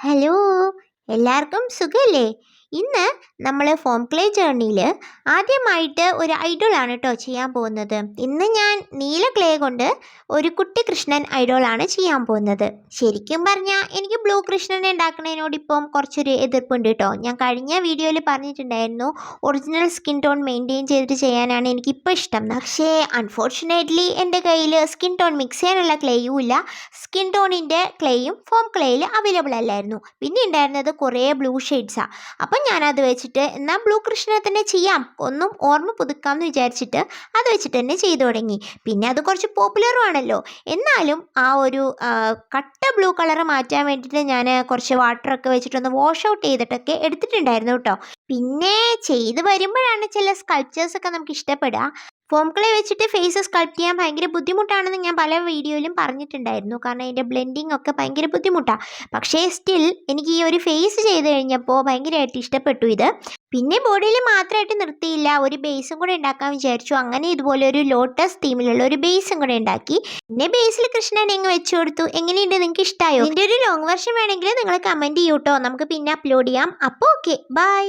Hello, എല്ലാവർക്കും സുഖല്ലേ? ഇന്ന് നമ്മൾ ഫോം ക്ലേ ജേർണിയിൽ ആദ്യമായിട്ട് ഒരു ഐഡോളാണ് കേട്ടോ ചെയ്യാൻ പോകുന്നത്. ഇന്ന് ഞാൻ നീല ക്ലേ കൊണ്ട് ഒരു കുട്ടി കൃഷ്ണൻ ഐഡോളാണ് ചെയ്യാൻ പോകുന്നത്. ശരിക്കും പറഞ്ഞാൽ എനിക്ക് ബ്ലൂ കൃഷ്ണനെ ഉണ്ടാക്കുന്നതിനോട് ഇപ്പം കുറച്ചൊരു എതിർപ്പുണ്ട് കേട്ടോ. ഞാൻ കഴിഞ്ഞ വീഡിയോയിൽ പറഞ്ഞിട്ടുണ്ടായിരുന്നു ഒറിജിനൽ സ്കിൻ ടോൺ മെയിൻറ്റെയിൻ ചെയ്തിട്ട് ചെയ്യാനാണ് എനിക്കിപ്പോൾ ഇഷ്ടം. പക്ഷേ അൺഫോർച്ചുനേറ്റ്ലി എൻ്റെ കയ്യിൽ സ്കിൻ ടോൺ മിക്സ് ചെയ്യാനുള്ള ക്ലേയും ഇല്ല, സ്കിൻ ടോണിൻ്റെ ക്ലേയും ഫോം ക്ലേയിൽ അവൈലബിൾ അല്ലായിരുന്നു. പിന്നെ ഉണ്ടായിരുന്നത് കുറേ ബ്ലൂ ഷെയ്ഡ്സാണ്. അപ്പം ഞാനത് വെച്ചിട്ട് എന്നാൽ ബ്ലൂ കൃഷ്ണനെ തന്നെ ചെയ്യാം, ഒന്നും ഓർമ്മ പുതുക്കാമെന്ന് വിചാരിച്ചിട്ട് അത് വെച്ചിട്ട് തന്നെ ചെയ്തു തുടങ്ങി. പിന്നെ അത് കുറച്ച് പോപ്പുലറും ആണല്ലോ. എന്നാലും ആ ഒരു കട്ട ബ്ലൂ കളർ മാറ്റാൻ വേണ്ടിയിട്ട് ഞാൻ കുറച്ച് വാട്ടറൊക്കെ വെച്ചിട്ടൊന്ന് വാഷ് ഔട്ട് ചെയ്തിട്ടൊക്കെ എടുത്തിട്ടുണ്ടായിരുന്നു കേട്ടോ. പിന്നെ ചെയ്ത് വരുമ്പോഴാണ് ചില സ്കൾപ്ചേഴ്സൊക്കെ നമുക്ക് ഇഷ്ടപ്പെടുക. ഫോം ക്ലേ വെച്ചിട്ട് ഫേസ് സ്കൾപ്റ്റ് ചെയ്യാൻ ഭയങ്കര ബുദ്ധിമുട്ടാണെന്ന് ഞാൻ പല വീഡിയോയിലും പറഞ്ഞിട്ടുണ്ടായിരുന്നു. കാരണം അതിൻ്റെ ബ്ലെൻഡിങ് ഒക്കെ ഭയങ്കര ബുദ്ധിമുട്ടാണ്. പക്ഷേ സ്റ്റിൽ എനിക്ക് ഈ ഒരു ഫേസ് ചെയ്ത് കഴിഞ്ഞപ്പോൾ ഭയങ്കരമായിട്ട് ഇഷ്ടപ്പെട്ടു ഇത്. പിന്നെ ബോഡിയിൽ മാത്രമായിട്ട് നിർത്തിയില്ല, ഒരു ബേസും കൂടെ ഉണ്ടാക്കാൻ വിചാരിച്ചു. അങ്ങനെ ഇതുപോലെ ഒരു ലോട്ടസ് തീമിലുള്ള ഒരു ബേസും കൂടെ ഉണ്ടാക്കി. പിന്നെ ബേസിൽ കൃഷ്ണനെ അങ്ങ് വെച്ചു കൊടുത്തു. എങ്ങനെയുണ്ട്, നിങ്ങൾക്ക് ഇഷ്ടമായോ? ഇതിൻ്റെ ഒരു ലോങ് വെർഷൻ വേണമെങ്കിൽ നിങ്ങൾ കമൻറ്റ് ചെയ്യൂ കേട്ടോ, നമുക്ക് പിന്നെ അപ്ലോഡ് ചെയ്യാം. അപ്പോൾ ഓക്കെ, ബൈ.